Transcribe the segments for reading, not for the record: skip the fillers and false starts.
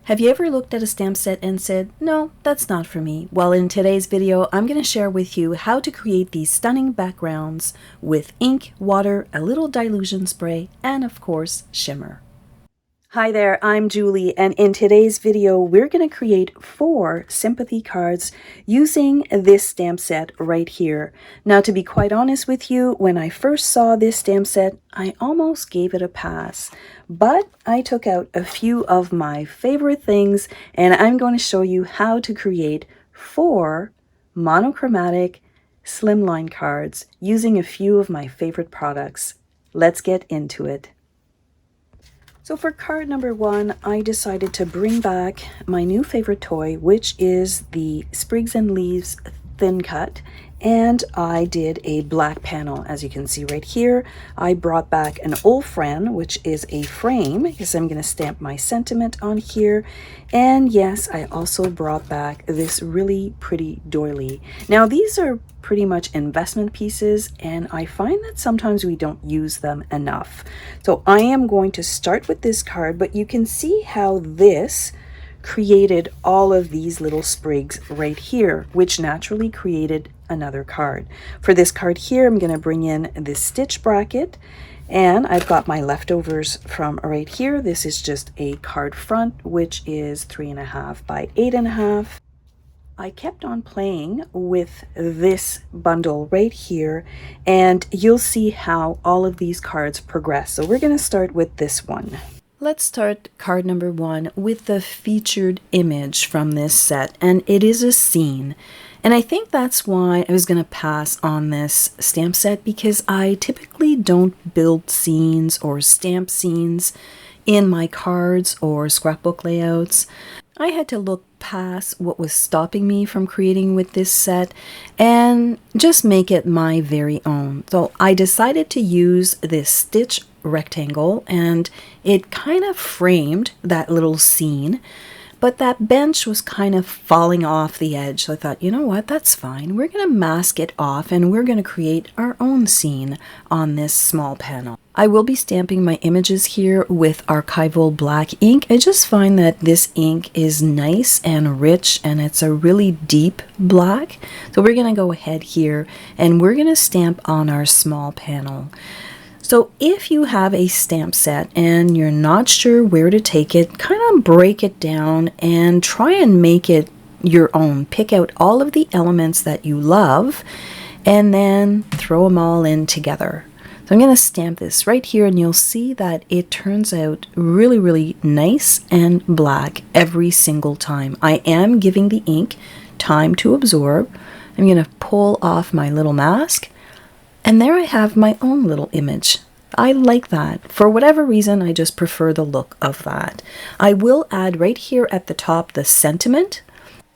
Have you ever looked at a stamp set and said, no, that's not for me? Well, in today's video, I'm going to share with you how to create these stunning backgrounds with ink, water, a little dilution spray, and of course, shimmer. Hi there, I'm Julie, and in today's video, we're going to create 4 sympathy cards using this stamp set right here. Now, to be quite honest with you, when I first saw this stamp set, I almost gave it a pass, but I took out a few of my favorite things, and I'm going to show you how to create 4 monochromatic slimline cards using a few of my favorite products. Let's get into it. So for card number 1, I decided to bring back my new favorite toy, which is the Sprigs and Leaves Thin Cut. And I did a black panel, as you can see right here. I brought back an old friend, which is a frame, because I'm going to stamp my sentiment on here. And yes, I also brought back this really pretty doily. Now, these are pretty much investment pieces, and I find that sometimes we don't use them enough. So I am going to start with this card, but you can see how this created all of these little sprigs right here, which naturally created another card. For this card here, I'm going to bring in this stitch bracket, and I've got my leftovers from right here. This is just a card front, which is 3.5 by 8.5. I kept on playing with this bundle right here, and you'll see how all of these cards progress. So we're going to start with this one. Let's start card number 1 with the featured image from this set, and it is a scene. And I think that's why I was going to pass on this stamp set, because I typically don't build scenes or stamp scenes in my cards or scrapbook layouts. I had to look past what was stopping me from creating with this set and just make it my very own. So I decided to use this stitch rectangle, and it kind of framed that little scene, but that bench was kind of falling off the edge. So I thought, you know what, that's fine. We're going to mask it off, and we're going to create our own scene on this small panel. I will be stamping my images here with archival black ink. I just find that this ink is nice and rich, and it's a really deep black. So we're going to go ahead here, and we're going to stamp on our small panel. So if you have a stamp set and you're not sure where to take it, kind of break it down and try and make it your own. Pick out all of the elements that you love and then throw them all in together. So I'm going to stamp this right here, and you'll see that it turns out really, really nice and black every single time. I am giving the ink time to absorb. I'm going to pull off my little mask. And there I have my own little image. I like that. For whatever reason, I just prefer the look of that. I will add right here at the top the sentiment.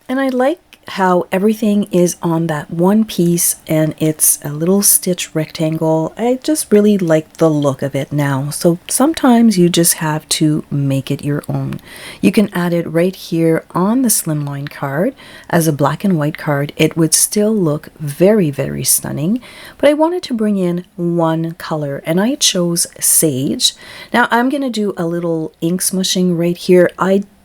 And I like how everything is on that one piece, and it's a little stitch rectangle. I just really like the look of it now. So sometimes you just have to make it your own. You can add it right here on the slimline card as a black and white card. It would still look very, very stunning, but I wanted to bring in one color, and I chose sage. Now I'm going to do a little ink smushing right here.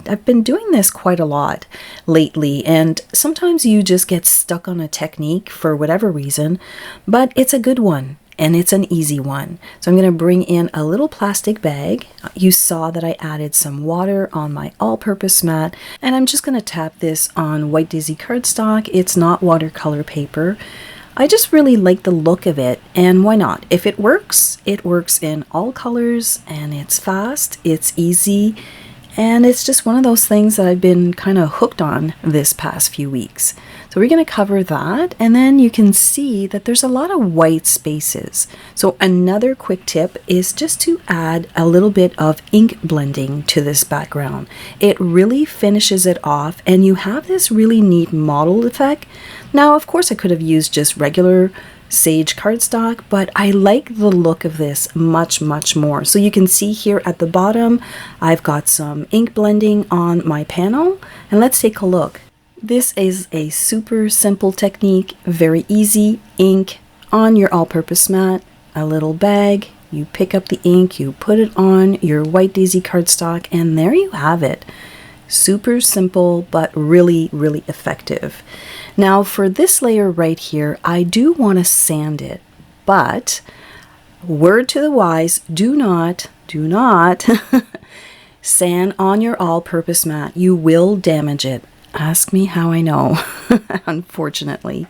I've been doing this quite a lot lately, and sometimes you just get stuck on a technique for whatever reason, but it's a good one and it's an easy one. So I'm going to bring in a little plastic bag. You saw that I added some water on my all-purpose mat, and I'm just going to tap this on White Daisy cardstock. It's not watercolor paper. I just really like the look of it, and why not? If it works in all colors, and it's fast, it's easy. And it's just one of those things that I've been kind of hooked on this past few weeks. So we're going to cover that, and then you can see that there's a lot of white spaces. So another quick tip is just to add a little bit of ink blending to this background. It really finishes it off, and you have this really neat mottled effect. Now, of course, I could have used just regular sage cardstock, but I like the look of this much, much more. So you can see here at the bottom, I've got some ink blending on my panel, and let's take a look. This is a super simple technique, very easy. Ink on your all-purpose mat, a little bag, you pick up the ink, you put it on your White Daisy cardstock, and there you have it. Super simple, but really, really effective. Now for this layer right here, I do want to sand it, but word to the wise, do not sand on your all-purpose mat. You will damage it. Ask me how I know, unfortunately.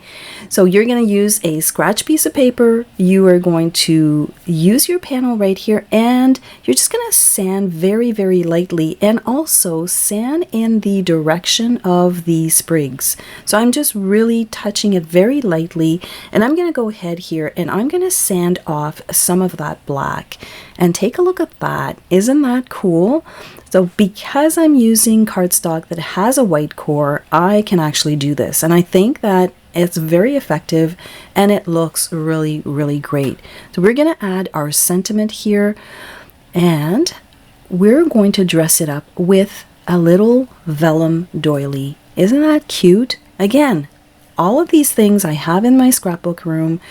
So you're going to use a scratch piece of paper. You are going to use your panel right here, and you're just going to sand very, very lightly, and also sand in the direction of the sprigs. So I'm just really touching it very lightly, and I'm going to go ahead here and I'm going to sand off some of that black. And take a look at that. Isn't that cool? So because I'm using cardstock that has a white core, I can actually do this. And I think that it's very effective and it looks really, really great. So we're going to add our sentiment here, and we're going to dress it up with a little vellum doily. Isn't that cute? Again, all of these things I have in my scrapbook room,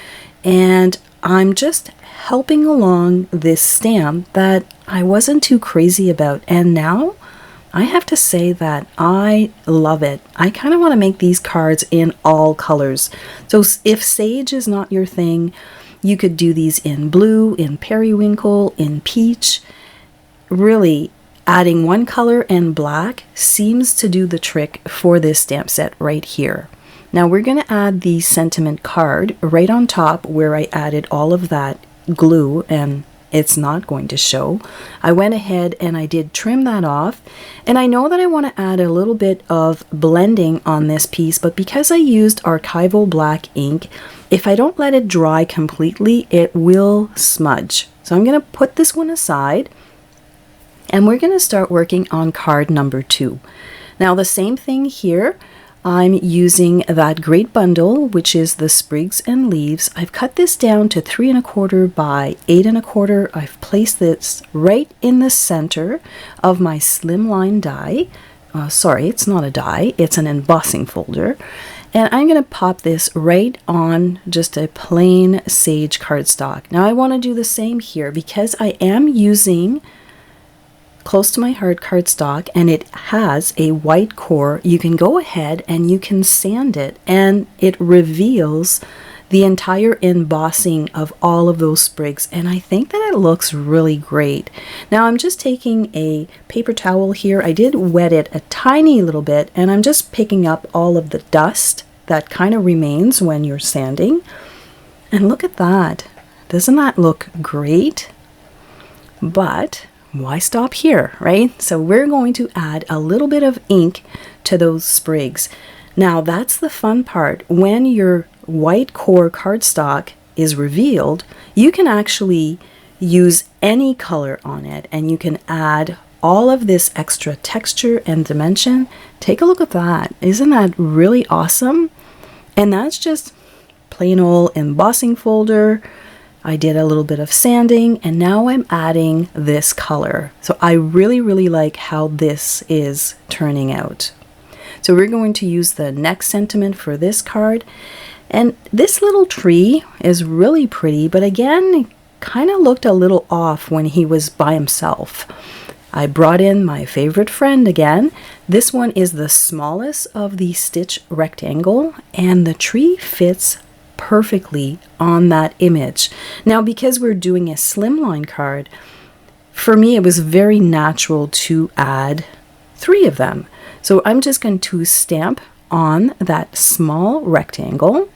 and I'm just helping along this stamp that I wasn't too crazy about, and now I have to say that I love it. I kind of want to make these cards in all colors. So if sage is not your thing, you could do these in blue, in periwinkle, in peach. Really, adding one color and black seems to do the trick for this stamp set right here. Now we're going to add the sentiment card right on top where I added all of that glue, and it's not going to show. I went ahead and I did trim that off, and I know that I want to add a little bit of blending on this piece, but because I used archival black ink, if I don't let it dry completely, it will smudge. So I'm going to put this one aside, and we're going to start working on card number 2. Now the same thing here. I'm using that great bundle, which is the Sprigs and Leaves. I've cut this down to 3 1/4 by 8 1/4. I've placed this right in the center of my slimline die. Sorry, it's not a die, it's an embossing folder. And I'm going to pop this right on just a plain sage cardstock. Now I want to do the same here because I am using close to my heart cardstock and it has a white core. You can go ahead and you can sand it, and it reveals the entire embossing of all of those sprigs, and I think that it looks really great. Now I'm just taking a paper towel here. I did wet it a tiny little bit, and I'm just picking up all of the dust that kind of remains when you're sanding. And look at that. Doesn't that look great? But why stop here, right? So we're going to add a little bit of ink to those sprigs. Now that's the fun part. When your white core cardstock is revealed, you can actually use any color on it, and you can add all of this extra texture and dimension. Take a look at that. Isn't that really awesome? And that's just plain old embossing folder. I did a little bit of sanding, and now I'm adding this color. So I really, really like how this is turning out. So we're going to use the next sentiment for this card. And this little tree is really pretty, but again, kind of looked a little off when he was by himself. I brought in my favorite friend again. This one is the smallest of the stitch rectangle, and the tree fits perfectly on that image. Now because we're doing a slimline card, for me it was very natural to add 3 of them. So I'm just going to stamp on that small rectangle,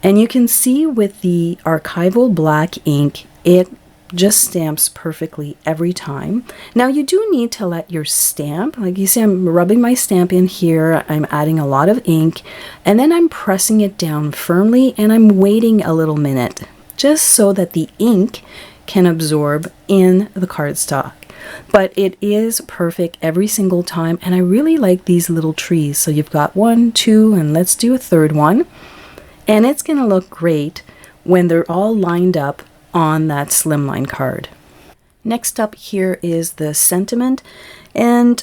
and you can see with the archival black ink it just stamps perfectly every time. Now you do need to let your stamp, like you see I'm rubbing my stamp in here, I'm adding a lot of ink, and then I'm pressing it down firmly, and I'm waiting a little minute just so that the ink can absorb in the cardstock. But it is perfect every single time, and I really like these little trees. So you've got 1, 2, and let's do a third one, and it's going to look great when they're all lined up on that slimline card. Next up here is the sentiment, and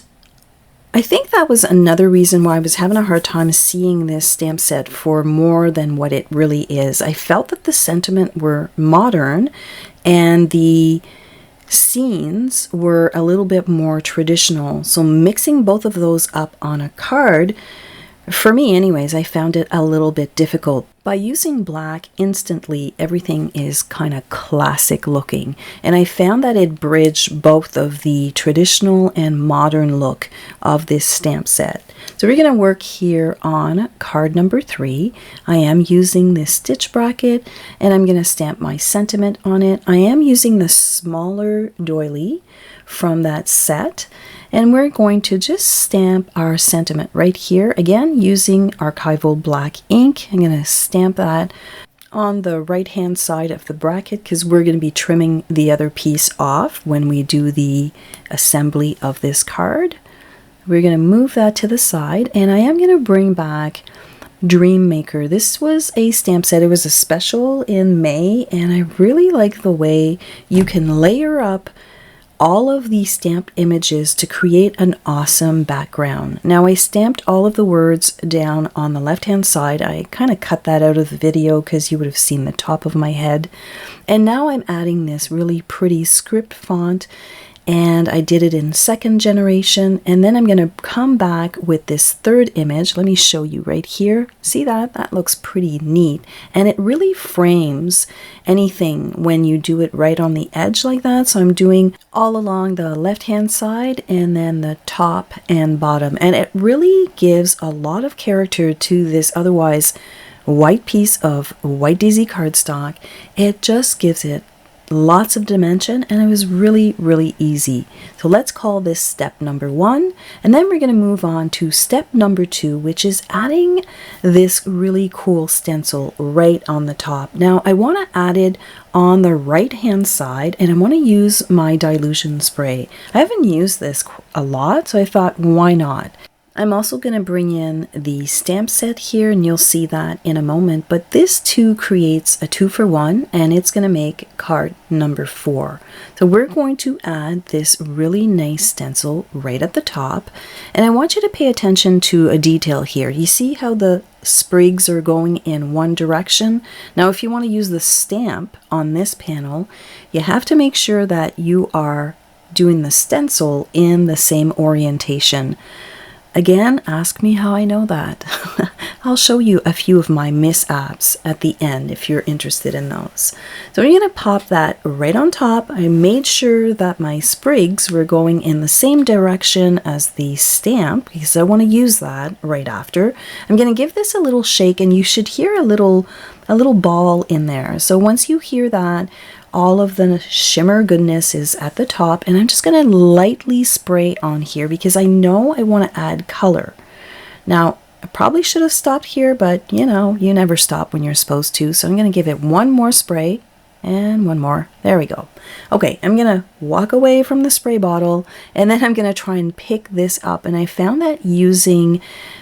I think that was another reason why I was having a hard time seeing this stamp set for more than what it really is. I felt that the sentiment were modern, and the scenes were a little bit more traditional. So mixing both of those up on a card, for me anyways, I found it a little bit difficult. By using black instantly, everything is kind of classic looking, and I found that it bridged both of the traditional and modern look of this stamp set. So we're going to work here on card number 3. I am using this stitch bracket, and I'm going to stamp my sentiment on it. I am using the smaller doily from that set, and we're going to just stamp our sentiment right here, again using archival black ink. I'm going to stamp that on the right hand side of the bracket because we're going to be trimming the other piece off when we do the assembly of this card. We're going to move that to the side, and I am going to bring back Dream Maker. This was a stamp set. It was a special in May, and I really like the way you can layer up all of the stamped images to create an awesome background. Now I stamped all of the words down on the left hand side. I kind of cut that out of the video because you would have seen the top of my head. And now I'm adding this really pretty script font, and I did it in 2nd generation, and then I'm going to come back with this 3rd image. Let me show you right here. See that? That looks pretty neat, and it really frames anything when you do it right on the edge like that. So I'm doing all along the left hand side and then the top and bottom, and it really gives a lot of character to this otherwise white piece of white daisy cardstock. It just gives it lots of dimension, and it was really easy. So let's call this step number 1, and then we're going to move on to step number 2, which is adding this really cool stencil right on the top. Now I want to add it on the right hand side, and I want to use my dilution spray. I haven't used this a lot, so I thought, why not? I'm also going to bring in the stamp set here, and you'll see that in a moment, but this too creates a 2-for-1, and it's going to make card number 4. So we're going to add this really nice stencil right at the top, and I want you to pay attention to a detail here. You see how the sprigs are going in one direction? Now if you want to use the stamp on this panel, you have to make sure that you are doing the stencil in the same orientation. Again, ask me how I know that. I'll show you a few of my mishaps at the end if you're interested in those. So we're going to pop that right on top. I made sure that my sprigs were going in the same direction as the stamp because I want to use that right after. I'm going to give this a little shake, and you should hear a little ball in there. So once you hear that, all of the shimmer goodness is at the top, and I'm just going to lightly spray on here because I know I want to add color. Now, I probably should have stopped here, but you know, you never stop when you're supposed to. So I'm going to give it one more spray and one more. There we go. Okay, I'm going to walk away from the spray bottle, and then I'm going to try and pick this up. And I found that using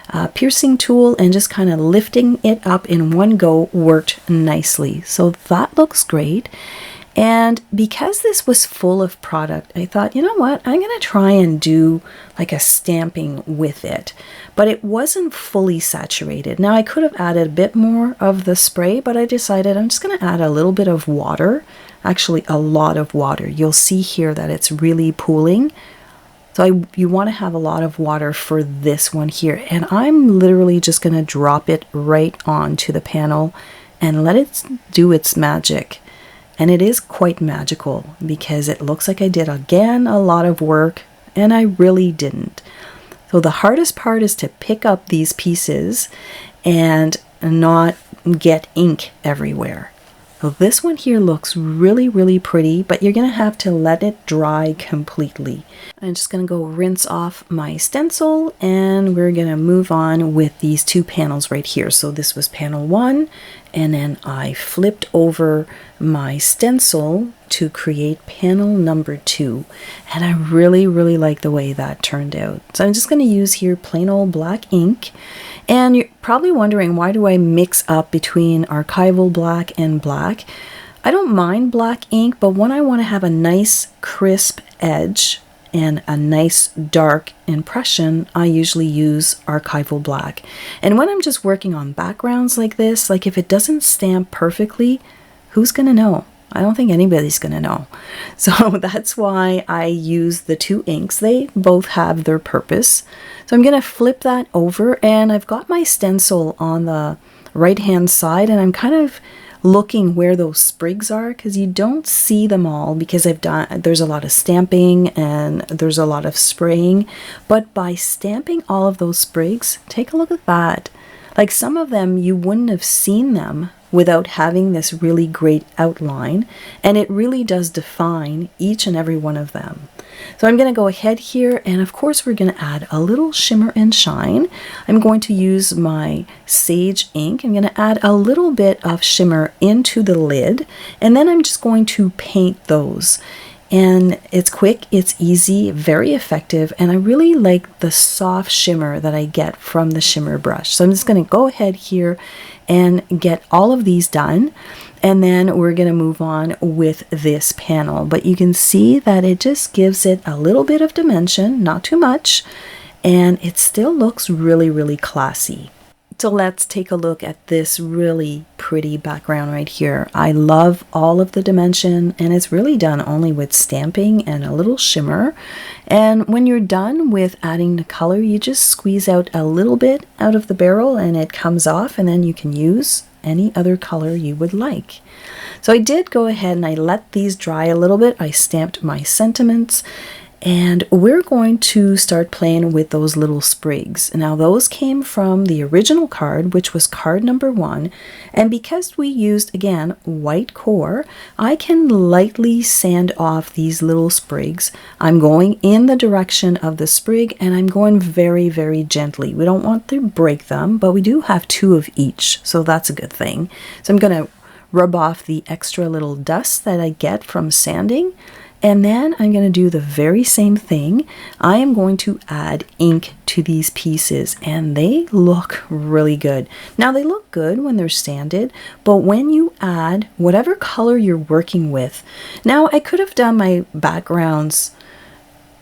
a piercing tool and just kind of lifting it up in one go worked nicely. So that looks great. And because this was full of product, I thought, you know what, I'm going to try and do like a stamping with it. But it wasn't fully saturated. Now I could have added a bit more of the spray, but I decided I'm just going to add a little bit of water, actually a lot of water. You'll see here that it's really pooling. So you want to have a lot of water for this one here. And I'm literally just going to drop it right onto the panel and let it do its magic. And it is quite magical because it looks like I did, again, a lot of work, and I really didn't. So the hardest part is to pick up these pieces and not get ink everywhere. So this one here looks really pretty, but you're going to have to let it dry completely. I'm just going to go rinse off my stencil, and we're going to move on with these two panels right here. So this was panel 1, and then I flipped over my stencil to create panel number 2, and I really like the way that turned out. So I'm just going to use here plain old black ink, and you're probably wondering, why do I mix up between archival black and black? I don't mind black ink, but when I want to have a nice crisp edge and a nice dark impression, I usually use archival black. And when I'm just working on backgrounds like this, like if it doesn't stamp perfectly, who's gonna know? I don't think anybody's gonna know. So that's why I use the two inks. They both have their purpose. So I'm gonna flip that over, and I've got my stencil on the right hand side, and I'm kind of looking where those sprigs are, because you don't see them all because there's a lot of stamping and there's a lot of spraying. But by stamping all of those sprigs, take a look at that. Like, some of them you wouldn't have seen them without having this really great outline, and it really does define each and every one of them. So I'm going to go ahead here, and of course we're going to add a little shimmer and shine. I'm going to use my sage ink. I'm going to add a little bit of shimmer into the lid, and then I'm just going to paint those. And it's quick, it's easy, very effective, and I really like the soft shimmer that I get from the shimmer brush. So I'm just going to go ahead here and get all of these done, and then we're going to move on with this panel. But you can see that it just gives it a little bit of dimension, not too much, and it still looks really, really classy. So let's take a look at this really pretty background right here. I love all of the dimension, and it's really done only with stamping and a little shimmer. And when you're done with adding the color, you just squeeze out a little bit out of the barrel and it comes off, and then you can use any other color you would like. So I did go ahead and I let these dry a little bit. I stamped my sentiments, and we're going to start playing with those little sprigs. Now, those came from the original card, which was card number 1. And because we used, again, white core, I can lightly sand off these little sprigs. I'm going in the direction of the sprig, and I'm going very, very gently. We don't want to break them, but we do have 2 of each, so that's a good thing. So I'm going to rub off the extra little dust that I get from sanding. And then I'm going to do the very same thing. I am going to add ink to these pieces, and they look really good. Now, they look good when they're sanded, but when you add whatever color you're working with, now I could have done my backgrounds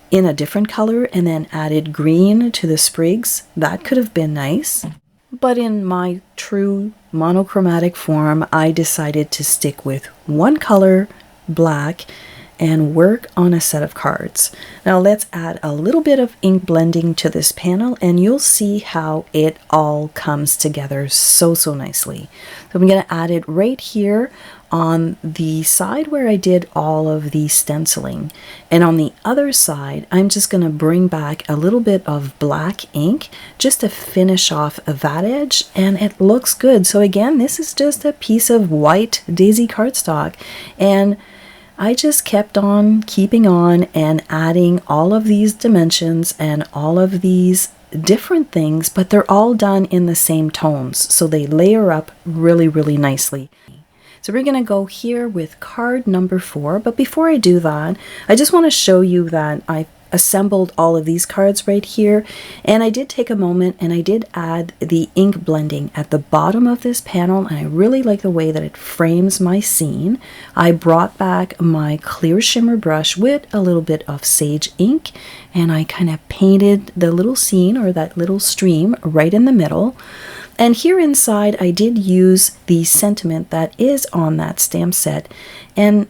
in a different color and then added green to the sprigs. That could have been nice. But in my true monochromatic form, I decided to stick with one color, black, and work on a set of cards. Now let's add a little bit of ink blending to this panel, and you'll see how it all comes together so nicely. So I'm going to add it right here on the side where I did all of the stenciling, and on the other side I'm just going to bring back a little bit of black ink just to finish off that edge, and it looks good. So again, this is just a piece of white daisy cardstock, and I just kept on keeping on and adding all of these dimensions and all of these different things, but they're all done in the same tones, so they layer up really, really nicely. So we're going to go here with card number 4, but before I do that, I just want to show you that I assembled all of these cards right here, and I did take a moment and I did add the ink blending at the bottom of this panel, and I really like the way that it frames my scene. I brought back my clear shimmer brush with a little bit of sage ink, and I kind of painted the little scene, or that little stream, right in the middle. And here inside I did use the sentiment that is on that stamp set, and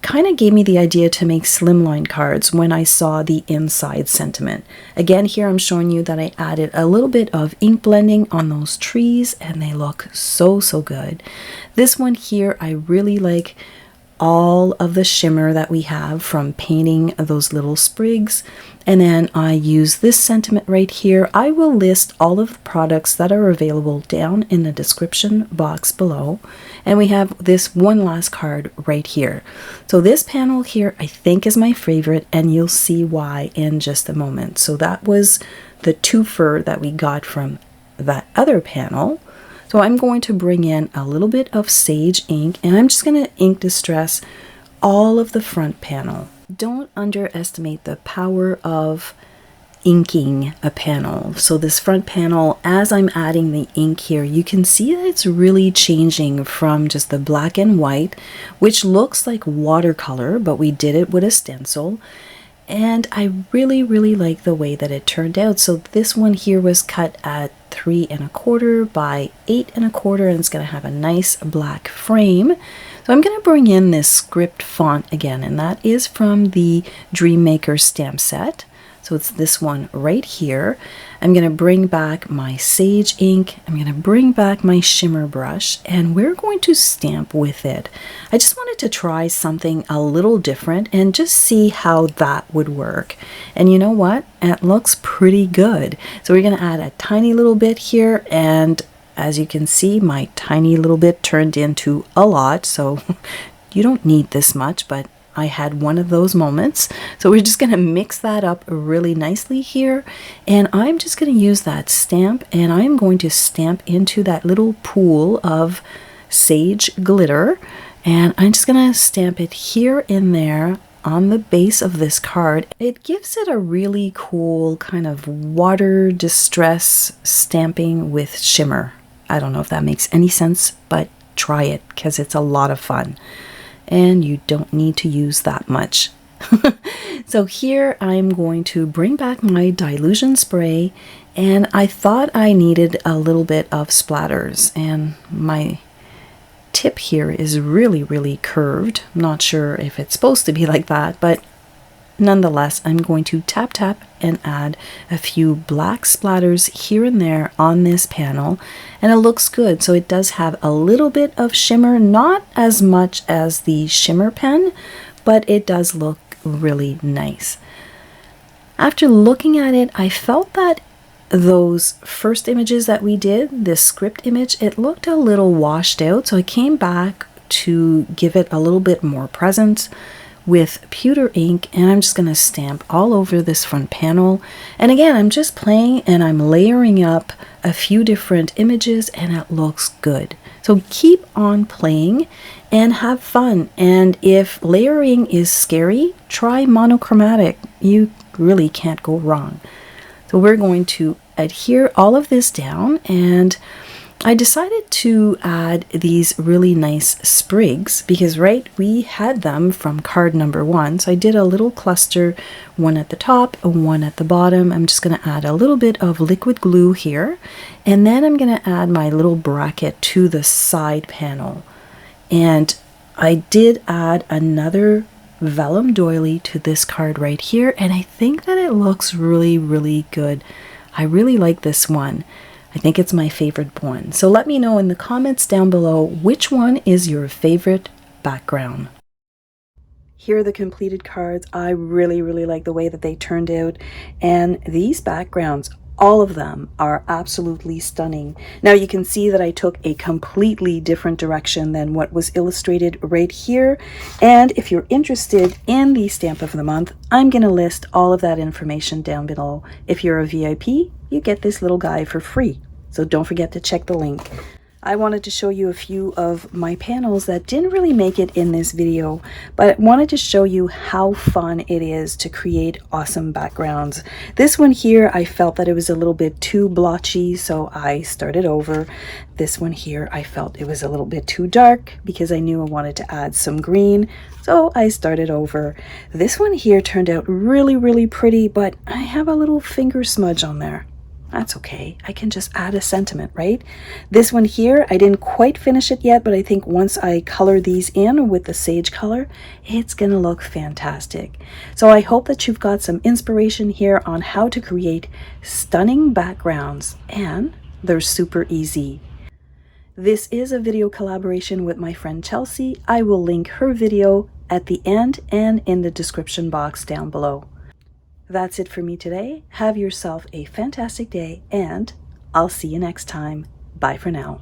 kind of gave me the idea to make slimline cards when I saw the inside sentiment. Again, here I'm showing you that I added a little bit of ink blending on those trees, and they look so good. This one here, I really like all of the shimmer that we have from painting those little sprigs. And then I use this sentiment right here. I will list all of the products that are available down in the description box below. And we have this one last card right here. So this panel here I think is my favorite, and you'll see why in just a moment. So that was the twofer that we got from that other panel. So I'm going to bring in a little bit of sage ink, and I'm just going to ink distress all of the front panel. Don't underestimate the power of inking a panel. So this front panel, as I'm adding the ink here, you can see that it's really changing from just the black and white, which looks like watercolor, but we did it with a stencil. And I really like the way that it turned out. So this one here was cut at 3 1/4 by 8 1/4, and it's going to have a nice black frame. So I'm going to bring in this script font again, and that is from the Dreammaker stamp set. So it's this one right here. I'm going to bring back my sage ink. I'm going to bring back my shimmer brush, and we're going to stamp with it. I just wanted to try something a little different and just see how that would work. And you know what? It looks pretty good. So we're going to add a tiny little bit here, and as you can see, my tiny little bit turned into a lot. So you don't need this much, but I had one of those moments. So we're just going to mix that up really nicely here. And I'm just going to use that stamp, and I'm going to stamp into that little pool of sage glitter. And I'm just going to stamp it here in there on the base of this card. It gives it a really cool kind of water distress stamping with shimmer. I don't know if that makes any sense, but try it because it's a lot of fun. And you don't need to use that much. So here I'm going to bring back my dilution spray, and I thought I needed a little bit of splatters, and my tip here is really curved. I'm not sure if it's supposed to be like that, but nonetheless, I'm going to tap and add a few black splatters here and there on this panel, and it looks good. So it does have a little bit of shimmer, not as much as the shimmer pen, but it does look really nice. After looking at it, I felt that those first images that we did, this script image, it looked a little washed out, so I came back to give it a little bit more presence with pewter ink, and I'm just going to stamp all over this front panel. And again, I'm just playing and I'm layering up a few different images, and it looks good. So keep on playing and have fun. And if layering is scary, try monochromatic. You really can't go wrong. So we're going to adhere all of this down, and I decided to add these really nice sprigs because, right, we had them from card number 1. So I did a little cluster, one at the top and one at the bottom. I'm just going to add a little bit of liquid glue here, and then I'm going to add my little bracket to the side panel. And I did add another vellum doily to this card right here, and I think that it looks really good. I really like this one. I think it's my favorite one. So let me know in the comments down below which one is your favorite background. Here are the completed cards. I really like the way that they turned out, and these backgrounds, all of them are absolutely stunning. Now you can see that I took a completely different direction than what was illustrated right here, and if you're interested in the stamp of the month, I'm going to list all of that information down below. If you're a VIP, you get this little guy for free, so don't forget to check the link. I wanted to show you a few of my panels that didn't really make it in this video, but I wanted to show you how fun it is to create awesome backgrounds. This one here, I felt that it was a little bit too blotchy, so I started over. This one here, I felt it was a little bit too dark because I knew I wanted to add some green, so I started over. This one here turned out really pretty, but I have a little finger smudge on there. That's okay. I can just add a sentiment, right? This one here, I didn't quite finish it yet, but I think once I color these in with the sage color, it's gonna look fantastic. So I hope that you've got some inspiration here on how to create stunning backgrounds, and they're super easy. This is a video collaboration with my friend Chelsey. I will link her video at the end and in the description box down below. That's it for me today. Have yourself a fantastic day, and I'll see you next time. Bye for now.